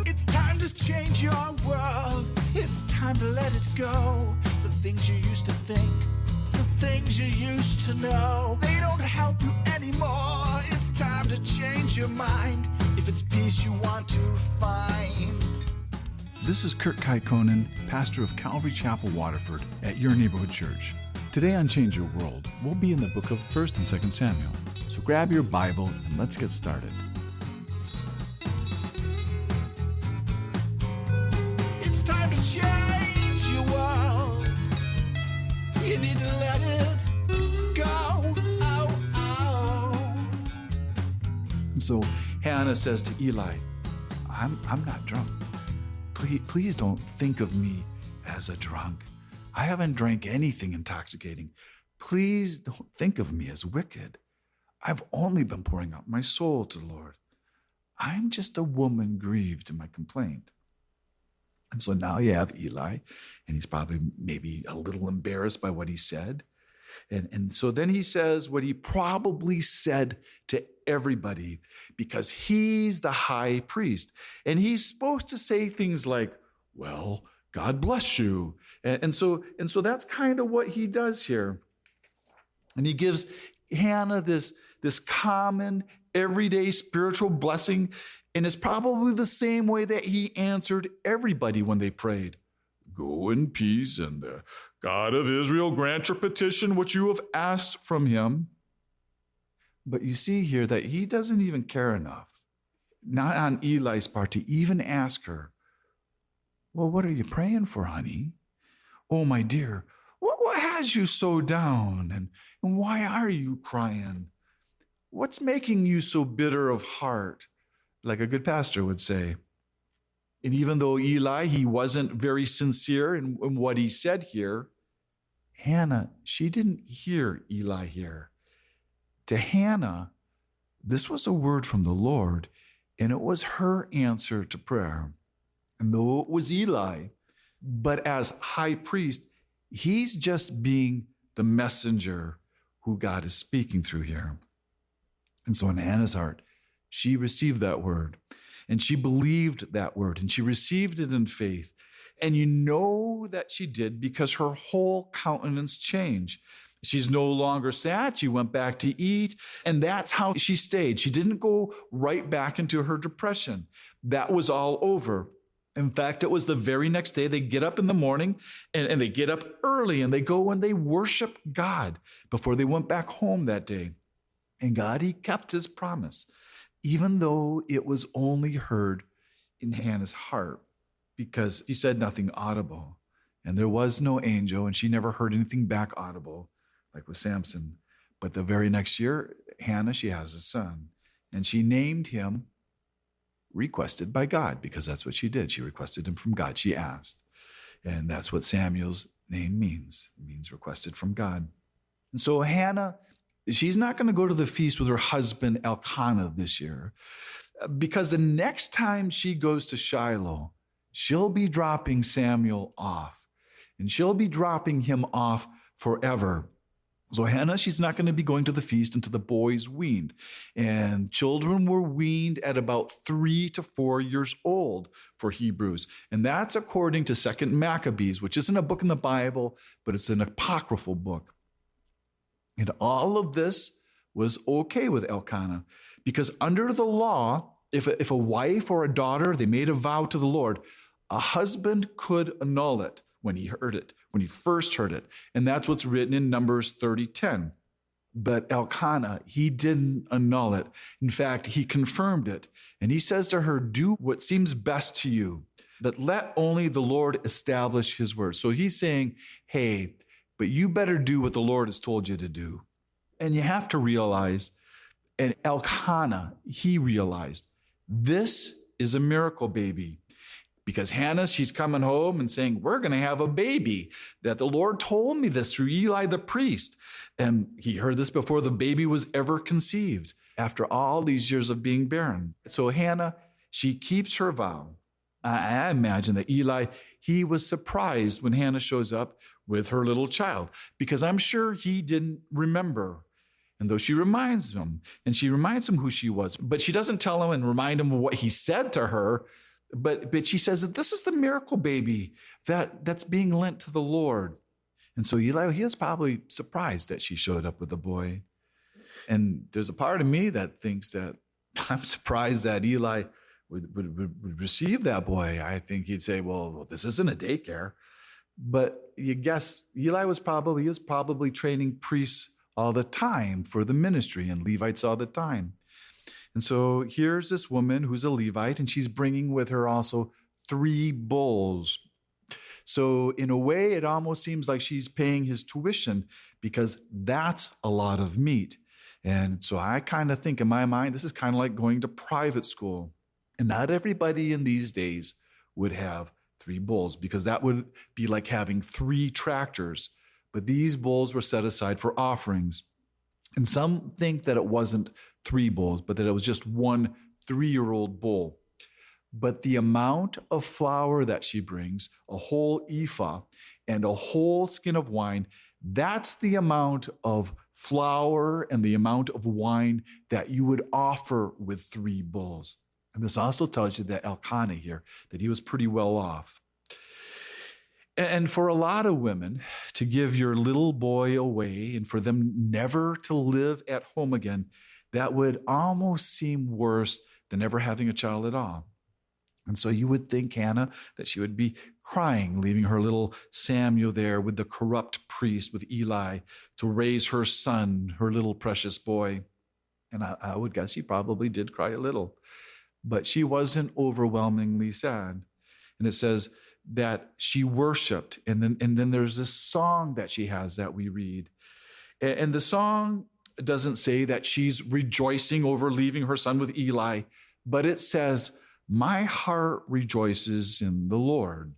It's time to change your world. It's time to let it go. The things you used to think, the things you used to know, they don't help you anymore. It's time to change your mind. If it's peace you want to find. This is Kurt Kaikonen, pastor of Calvary Chapel, Waterford, at your neighborhood church. Today on Change Your World, we'll be in the book of 1st and 2nd Samuel. So grab your Bible and let's get started. It's time to change your world. You need to let it go. Oh, oh. And so Hannah says to Eli, I'm not drunk. Please don't think of me as a drunk. I haven't drank anything intoxicating. Please don't think of me as wicked. I've only been pouring out my soul to the Lord. I'm just a woman grieved in my complaint. And so now you have Eli, and he's probably maybe a little embarrassed by what he said. And so then he says what he probably said to everybody, because he's the high priest. And he's supposed to say things like, well, God bless you. And so that's kind of what he does here. And he gives Hannah this common, everyday spiritual blessing. And it's probably the same way that he answered everybody when they prayed. Go in peace, and the God of Israel grant your petition, which you have asked from him. But you see here that he doesn't even care enough, not on Eli's part, to even ask her, well, what are you praying for, honey? Oh, my dear, what has you so down? And why are you crying? What's making you so bitter of heart? Like a good pastor would say. And even though Eli, he wasn't very sincere in what he said here, Hannah, she didn't hear Eli here. To Hannah, this was a word from the Lord, and it was her answer to prayer. And though it was Eli, but as high priest, he's just being the messenger who God is speaking through here. And so in Hannah's heart, she received that word, and she believed that word, and she received it in faith. And you know that she did because her whole countenance changed. She's no longer sad. She went back to eat, and that's how she stayed. She didn't go right back into her depression. That was all over. In fact, it was the very next day. They get up in the morning, and they get up early, and they go and they worship God before they went back home that day. And God, he kept his promise, even though it was only heard in Hannah's heart, because he said nothing audible. And there was no angel, and she never heard anything back audible, like with Samson. But the very next year, Hannah, she has a son, and she named him requested by God, because that's what she did. She requested him from God. She asked. And that's what Samuel's name means. It means requested from God. And so Hannah, she's not going to go to the feast with her husband Elkanah this year, because the next time she goes to Shiloh, she'll be dropping Samuel off, and she'll be dropping him off forever. So Hannah, she's not going to be going to the feast until the boys weaned. And children were weaned at about 3 to 4 years old for Hebrews. And that's according to 2nd Maccabees, which isn't a book in the Bible, but it's an apocryphal book. And all of this was okay with Elkanah, because under the law, if a wife or a daughter, they made a vow to the Lord, a husband could annul it when he heard it, when he first heard it. And that's what's written in Numbers 30:10. But Elkanah, he didn't annul it. In fact, he confirmed it. And he says to her, do what seems best to you, but let only the Lord establish his word. So he's saying, hey, but you better do what the Lord has told you to do. And you have to realize, and Elkanah, he realized, this is a miracle baby. Because Hannah, she's coming home and saying, we're going to have a baby, that the Lord told me this through Eli the priest. And he heard this before the baby was ever conceived, after all these years of being barren. So Hannah, she keeps her vow. I imagine that Eli, he was surprised when Hannah shows up with her little child, because I'm sure he didn't remember. And though she reminds him who she was, but she doesn't tell him and remind him of what he said to her. But she says that this is the miracle baby that's being lent to the Lord. And so Eli, he is probably surprised that she showed up with the boy. And there's a part of me that thinks that I'm surprised that Eli would receive that boy. I think he'd say, well, this isn't a daycare. But you guess Eli was probably training priests all the time for the ministry and Levites all the time. And so here's this woman who's a Levite, and she's bringing with her also 3 bulls. So in a way, it almost seems like she's paying his tuition because that's a lot of meat. And so I kind of think in my mind, this is kind of like going to private school. And not everybody in these days would have 3 bulls because that would be like having 3 tractors. But these bulls were set aside for offerings. And some think that it wasn't 3 bulls, but that it was just 1 3-year-old bull. But the amount of flour that she brings, a whole ephah and a whole skin of wine, that's the amount of flour and the amount of wine that you would offer with 3 bulls. And this also tells you that Elkanah here, that he was pretty well off. And for a lot of women, to give your little boy away and for them never to live at home again, that would almost seem worse than ever having a child at all. And so you would think, Hannah, that she would be crying, leaving her little Samuel there with the corrupt priest, with Eli, to raise her son, her little precious boy. And I would guess she probably did cry a little. But she wasn't overwhelmingly sad. And it says that she worshiped. And then there's this song that she has that we read. And the song doesn't say that she's rejoicing over leaving her son with Eli, but it says, "My heart rejoices in the Lord,"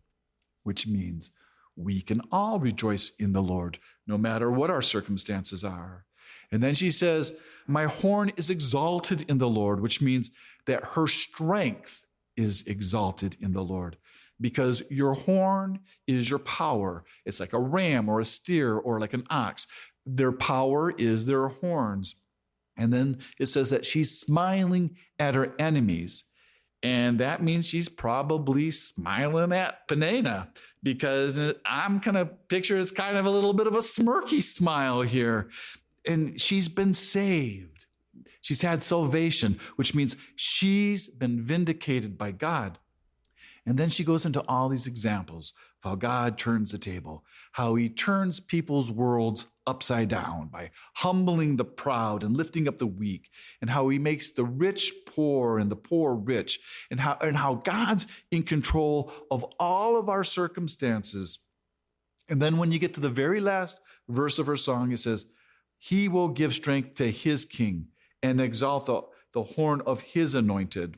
which means we can all rejoice in the Lord, no matter what our circumstances are. And then she says, "My horn is exalted in the Lord," which means that her strength is exalted in the Lord. Because your horn is your power. It's like a ram or a steer or like an ox. Their power is their horns. And then it says that she's smiling at her enemies. And that means she's probably smiling at Peninnah, because I'm going to picture it's kind of a little bit of a smirky smile here. And she's been saved. She's had salvation, which means she's been vindicated by God. And then she goes into all these examples of how God turns the table, how he turns people's worlds upside down by humbling the proud and lifting up the weak, and how he makes the rich poor and the poor rich, and how God's in control of all of our circumstances. And then when you get to the very last verse of her song, it says, "He will give strength to his king and exalt the horn of his anointed."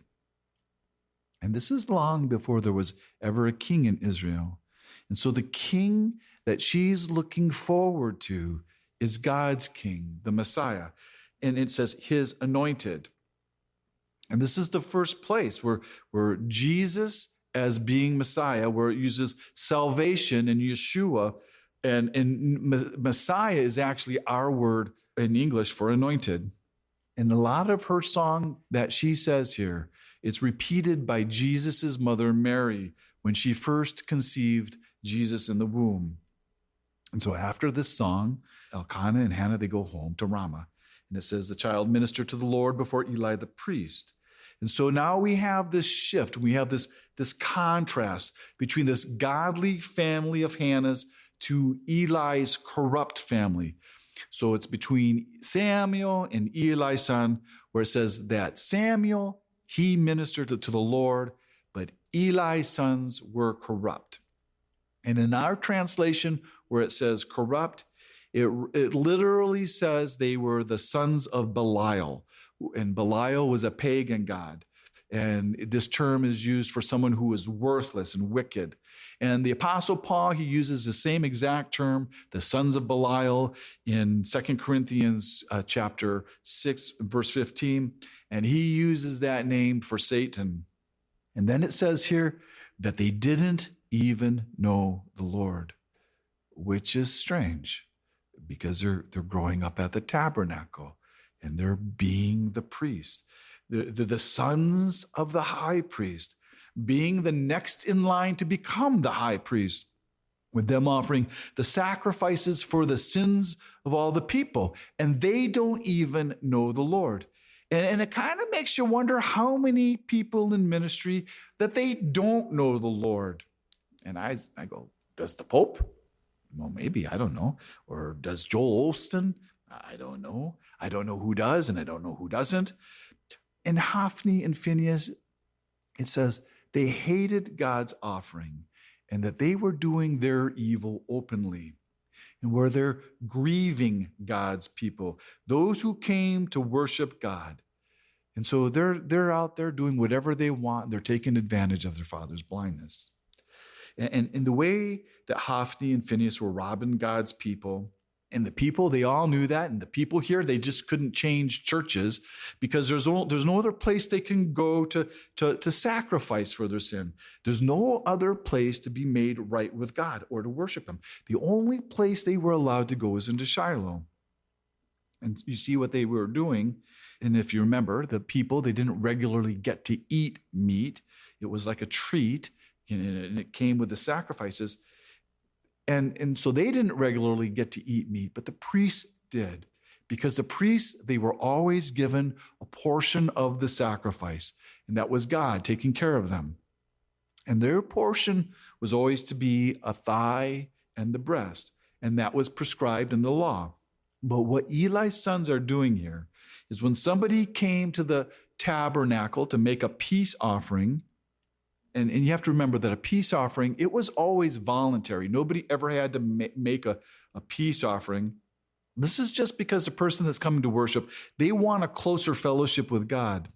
And this is long before there was ever a king in Israel. And so the king that she's looking forward to is God's king, the Messiah. And it says his anointed. And this is the first place where Jesus, as being Messiah, where it uses salvation and Yeshua, and Messiah is actually our word in English for anointed. And a lot of her song that she says here, it's repeated by Jesus's mother, Mary, when she first conceived Jesus in the womb. And so after this song, Elkanah and Hannah, they go home to Ramah. And it says the child ministered to the Lord before Eli the priest. And so now we have this shift. We have this contrast between this godly family of Hannah's to Eli's corrupt family. So it's between Samuel and Eli's son, where it says that Samuel, he ministered to the Lord, but Eli's sons were corrupt. And in our translation, where it says corrupt, it literally says they were the sons of Belial. And Belial was a pagan god. And this term is used for someone who is worthless and wicked. And the Apostle Paul, he uses the same exact term, the sons of Belial, in 2 Corinthians chapter 6, verse 15. And he uses that name for Satan. And then it says here that they didn't even know the Lord, which is strange because they're growing up at the tabernacle. and they're being the priest. The sons of the high priest, being the next in line to become the high priest, with them offering the sacrifices for the sins of all the people. And they don't even know the Lord. And it kind of makes you wonder how many people in ministry that they don't know the Lord. And I go, does the Pope? Well, maybe, I don't know. Or does Joel Osteen? I don't know. I don't know who does, and I don't know who doesn't. In Hophni and Phinehas, it says they hated God's offering and that they were doing their evil openly, and where they're grieving God's people, those who came to worship God. And so they're out there doing whatever they want. They're taking advantage of their father's blindness. And in the way that Hophni and Phinehas were robbing God's people, and the people, they all knew that. And the people here, they just couldn't change churches because there's no other place they can go to sacrifice for their sin. There's no other place to be made right with God or to worship him. The only place they were allowed to go is into Shiloh. And you see what they were doing. And if you remember, the people, they didn't regularly get to eat meat. It was like a treat, and it came with the sacrifices. And so they didn't regularly get to eat meat, but the priests did. Because the priests, they were always given a portion of the sacrifice, and that was God taking care of them. And their portion was always to be a thigh and the breast, and that was prescribed in the law. But what Eli's sons are doing here is when somebody came to the tabernacle to make a peace offering, and you have to remember that a peace offering, it was always voluntary. Nobody ever had to make a peace offering. This is just because the person that's coming to worship, they want a closer fellowship with God.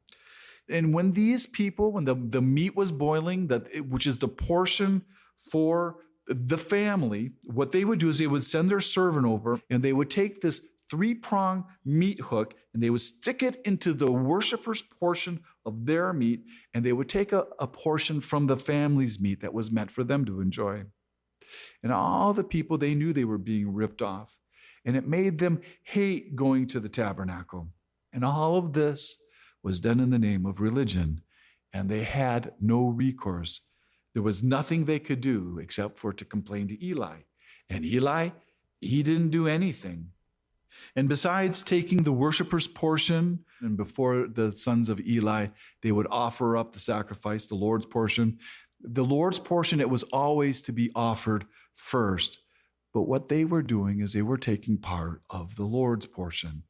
And when these people, when the meat was boiling, which is the portion for the family, what they would do is they would send their servant over and they would take this 3-prong meat hook and they would stick it into the worshiper's portion of their meat, and they would take a portion from the family's meat that was meant for them to enjoy. And all the people, they knew they were being ripped off, and it made them hate going to the tabernacle. And all of this was done in the name of religion, and they had no recourse. There was nothing they could do except for to complain to Eli. And Eli, he didn't do anything. And besides taking the worshiper's portion, and before the sons of Eli, they would offer up the sacrifice, the Lord's portion. The Lord's portion, it was always to be offered first. But what they were doing is they were taking part of the Lord's portion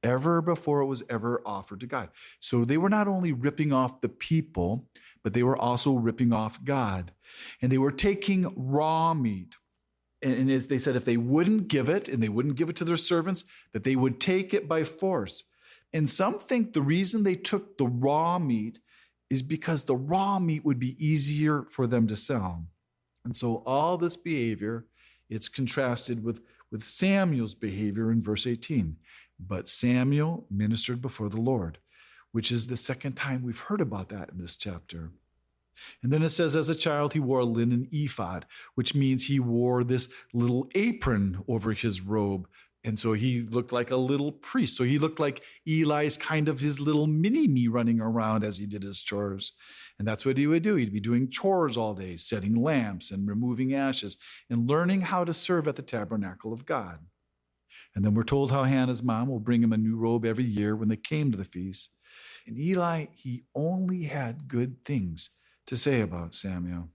ever before it was ever offered to God. So they were not only ripping off the people, but they were also ripping off God. And they were taking raw meat. And as they said, if they wouldn't give it, and they wouldn't give it to their servants, that they would take it by force. And some think the reason they took the raw meat is because the raw meat would be easier for them to sell. And so all this behavior, it's contrasted with Samuel's behavior in verse 18. But Samuel ministered before the Lord, which is the second time we've heard about that in this chapter. And then it says, as a child, he wore a linen ephod, which means he wore this little apron over his robe. And so he looked like a little priest. So he looked like Eli's kind of his little mini-me running around as he did his chores. And that's what he would do. He'd be doing chores all day, setting lamps and removing ashes and learning how to serve at the tabernacle of God. And then we're told how Hannah's mom will bring him a new robe every year when they came to the feast. And Eli, he only had good things to say about Samuel.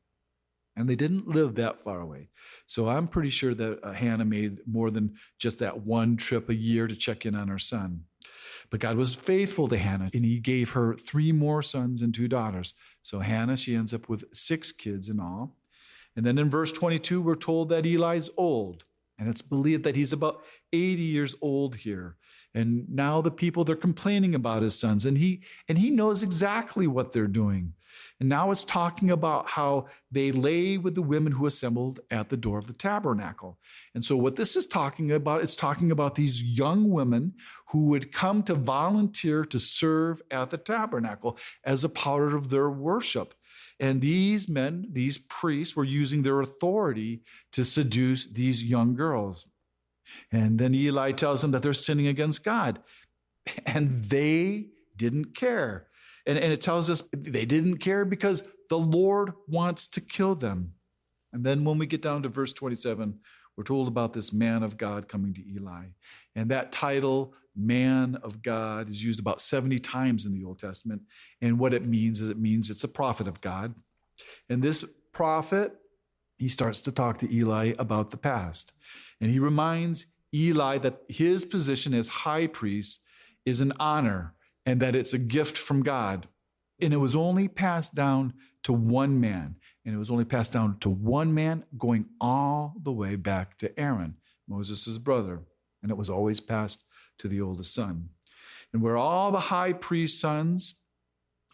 And they didn't live that far away. So I'm pretty sure that Hannah made more than just that one trip a year to check in on her son. But God was faithful to Hannah, and he gave her 3 more sons and 2 daughters. So Hannah, she ends up with 6 kids in all. And then in verse 22, we're told that Eli's old. And it's believed that he's about 80 years old here. And now the people, they're complaining about his sons. And he knows exactly what they're doing. And now it's talking about how they lay with the women who assembled at the door of the tabernacle. And so what this is talking about, it's talking about these young women who would come to volunteer to serve at the tabernacle as a part of their worship. And these men, these priests, were using their authority to seduce these young girls. And then Eli tells them that they're sinning against God. And they didn't care. And it tells us they didn't care because the Lord wants to kill them. And then when we get down to verse 27, we're told about this man of God coming to Eli. And that title, man of God, is used about 70 times in the Old Testament. And what it means is it's a prophet of God. And this prophet, he starts to talk to Eli about the past. And he reminds Eli that his position as high priest is an honor and that it's a gift from God. And it was only passed down to one man. And it was only passed down to one man going all the way back to Aaron, Moses' brother. And it was always passed to the oldest son. And where all the high priest sons,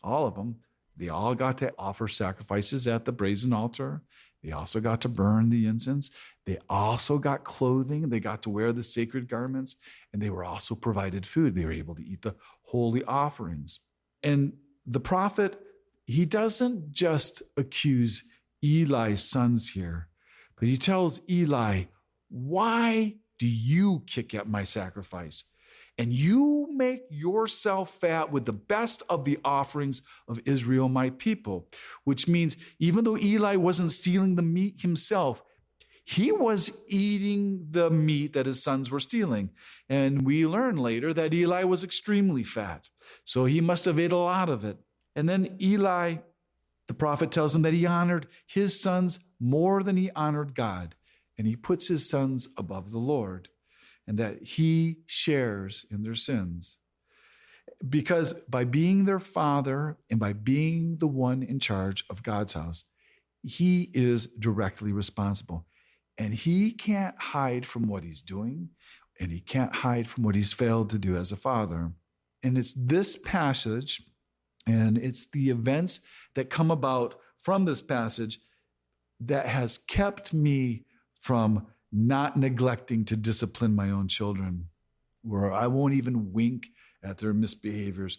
all of them, they all got to offer sacrifices at the brazen altar. They also got to burn the incense. They also got clothing. They got to wear the sacred garments. And they were also provided food. They were able to eat the holy offerings. And the prophet, he doesn't just accuse Eli's sons here, but he tells Eli, why do you kick at my sacrifice? And you make yourself fat with the best of the offerings of Israel, my people. Which means even though Eli wasn't stealing the meat himself, he was eating the meat that his sons were stealing. And we learn later that Eli was extremely fat. So he must have ate a lot of it. And then Eli, the prophet, tells him that he honored his sons more than he honored God. And he puts his sons above the Lord, and that he shares in their sins. Because by being their father and by being the one in charge of God's house, he is directly responsible. And he can't hide from what he's doing, and he can't hide from what he's failed to do as a father. And it's this passage, and it's the events that come about from this passage that has kept me from not neglecting to discipline my own children, where I won't even wink at their misbehaviors,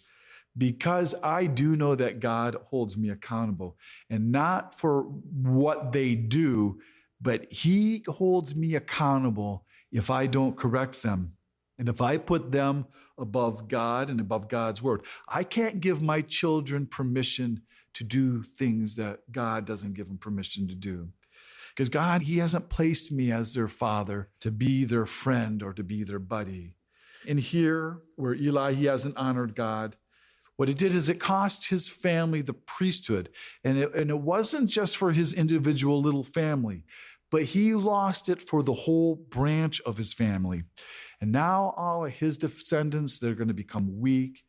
because I do know that God holds me accountable, and not for what they do, but he holds me accountable if I don't correct them. And if I put them above God and above God's word, I can't give my children permission to do things that God doesn't give them permission to do. Because God, he hasn't placed me as their father to be their friend or to be their buddy. And here, where Eli, he hasn't honored God, what it did is it cost his family the priesthood. And it wasn't just for his individual little family, but he lost it for the whole branch of his family. And now all of his descendants, they're going to become weak.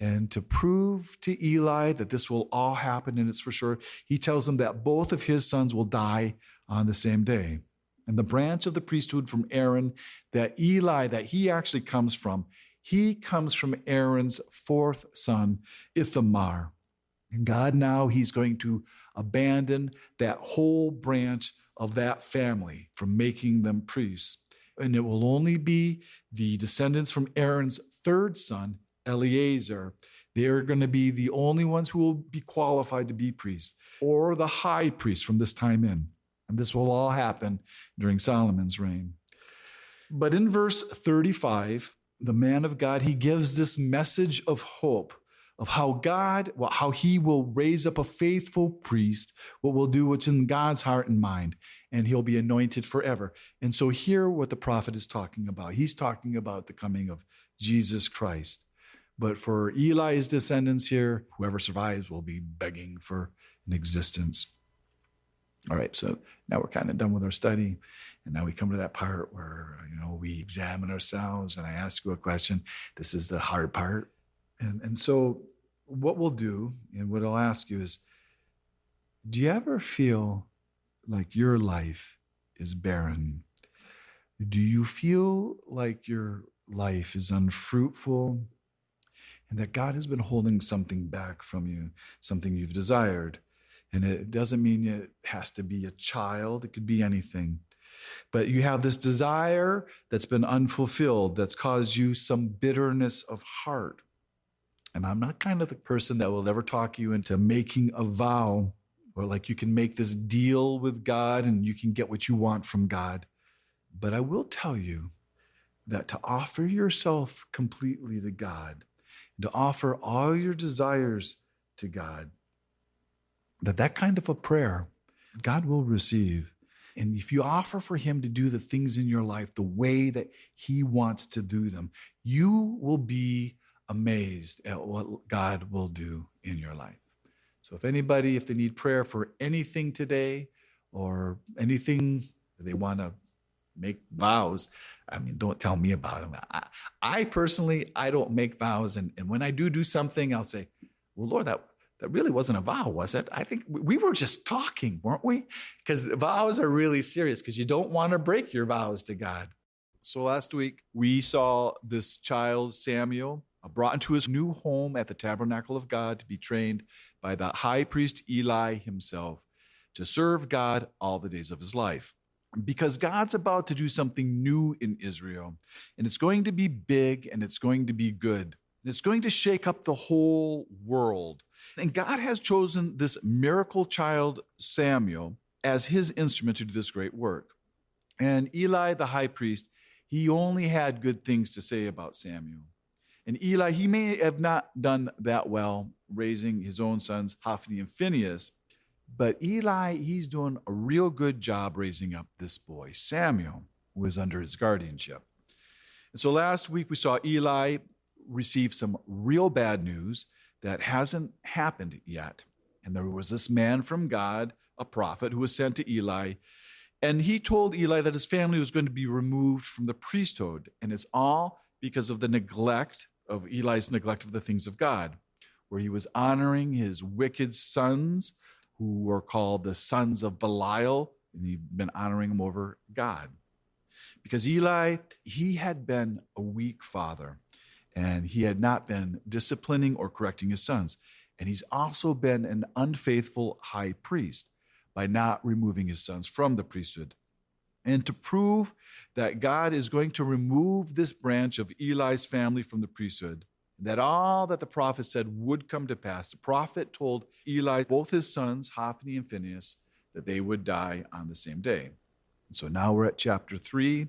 And to prove to Eli that this will all happen, and it's for sure, he tells them that both of his sons will die on the same day. And the branch of the priesthood from Aaron that Eli, that he actually comes from, he comes from Aaron's fourth son, Ithamar. And God now, he's going to abandon that whole branch of that family from making them priests. And it will only be the descendants from Aaron's third son, Eleazar. They're going to be the only ones who will be qualified to be priests, or the high priest from this time in. And this will all happen during Solomon's reign. But in verse 35, the man of God, he gives this message of hope of how he will raise up a faithful priest, what will do what's in God's heart and mind, and he'll be anointed forever. And so here what the prophet is talking about. He's talking about the coming of Jesus Christ. But for Eli's descendants here, whoever survives will be begging for an existence. All right, so now we're kind of done with our study. And now we come to that part where, we examine ourselves and I ask you a question. This is the hard part. And so what we'll do and what I'll ask you is, do you ever feel like your life is barren? Do you feel like your life is unfruitful and that God has been holding something back from you, something you've desired? And it doesn't mean it has to be a child. It could be anything. But you have this desire that's been unfulfilled, that's caused you some bitterness of heart. And I'm not kind of the person that will ever talk you into making a vow, or like you can make this deal with God and you can get what you want from God. But I will tell you that to offer yourself completely to God, to offer all your desires to God, that kind of a prayer God will receive. And if you offer for him to do the things in your life the way that he wants to do them, you will be amazed at what God will do in your life. So if they need prayer for anything today or anything they want to make vows, don't tell me about them. I personally, I don't make vows. And when I do something, I'll say, well, Lord, that really wasn't a vow, was it? I think we were just talking, weren't we? Because vows are really serious because you don't want to break your vows to God. So last week, we saw this child, Samuel, brought into his new home at the Tabernacle of God to be trained by the high priest Eli himself to serve God all the days of his life. Because God's about to do something new in Israel, and it's going to be big and it's going to be good. And it's going to shake up the whole world. And God has chosen this miracle child, Samuel, as his instrument to do this great work. And Eli, the high priest, he only had good things to say about Samuel. And Eli, he may have not done that well raising his own sons, Hophni and Phinehas, but Eli, he's doing a real good job raising up this boy, Samuel, who is under his guardianship. And so last week we saw Eli receive some real bad news that hasn't happened yet. And there was this man from God, a prophet, who was sent to Eli, and he told Eli that his family was going to be removed from the priesthood, and it's all because of Eli's neglect of the things of God, where he was honoring his wicked sons, who were called the sons of Belial, and he'd been honoring them over God. Because Eli, he had been a weak father, and he had not been disciplining or correcting his sons. And he's also been an unfaithful high priest by not removing his sons from the priesthood. And to prove that God is going to remove this branch of Eli's family from the priesthood, that all that the prophet said would come to pass, the prophet told Eli, both his sons, Hophni and Phinehas, that they would die on the same day. And so now we're at chapter 3,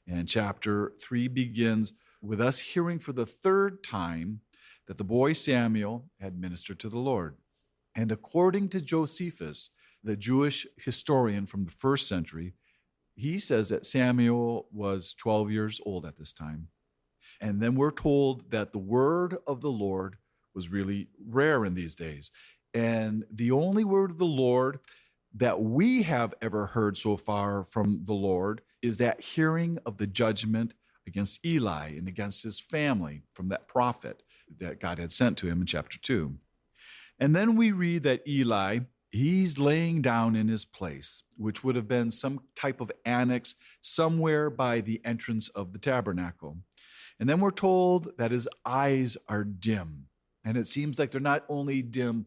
and chapter 3 begins with us hearing for the third time that the boy Samuel had ministered to the Lord. And according to Josephus, the Jewish historian from the first century, he says that Samuel was 12 years old at this time. And then we're told that the word of the Lord was really rare in these days. And the only word of the Lord that we have ever heard so far from the Lord is that hearing of the judgment against Eli and against his family from that prophet that God had sent to him in chapter 2. And then we read that Eli, he's laying down in his place, which would have been some type of annex somewhere by the entrance of the tabernacle. And then we're told that his eyes are dim. And it seems like they're not only dim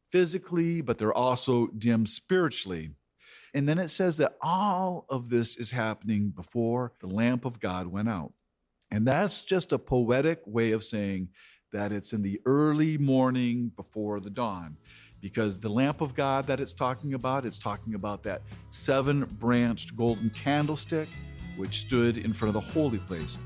physically, but they're also dim spiritually. And then it says that all of this is happening before the lamp of God went out. And that's just a poetic way of saying that it's in the early morning before the dawn. Because the lamp of God that it's talking about that 7-branched golden candlestick, which stood in front of the holy place.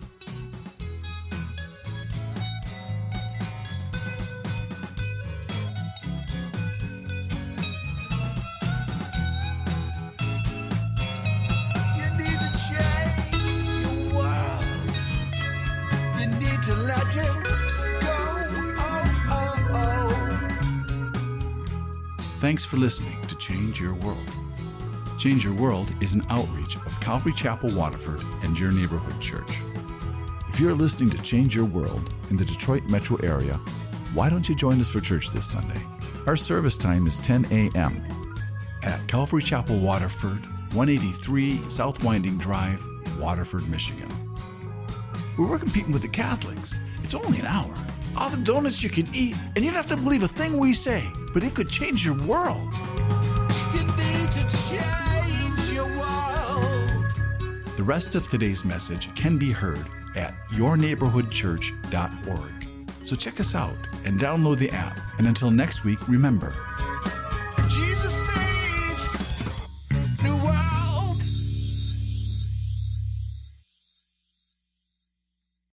To let it go. Thanks for listening to Change Your World. Change Your World is an outreach of Calvary Chapel, Waterford, and your neighborhood church. If you're listening to Change Your World in the Detroit metro area, why don't you join us for church this Sunday? Our service time is 10 a.m. at Calvary Chapel, Waterford, 183 South Winding Drive, Waterford, Michigan. We're competing with the Catholics. It's only an hour. All the donuts you can eat, and you don't have to believe a thing we say, but it could change your world. You need to change your world. The rest of today's message can be heard at yourneighborhoodchurch.org. So check us out and download the app. And until next week, remember,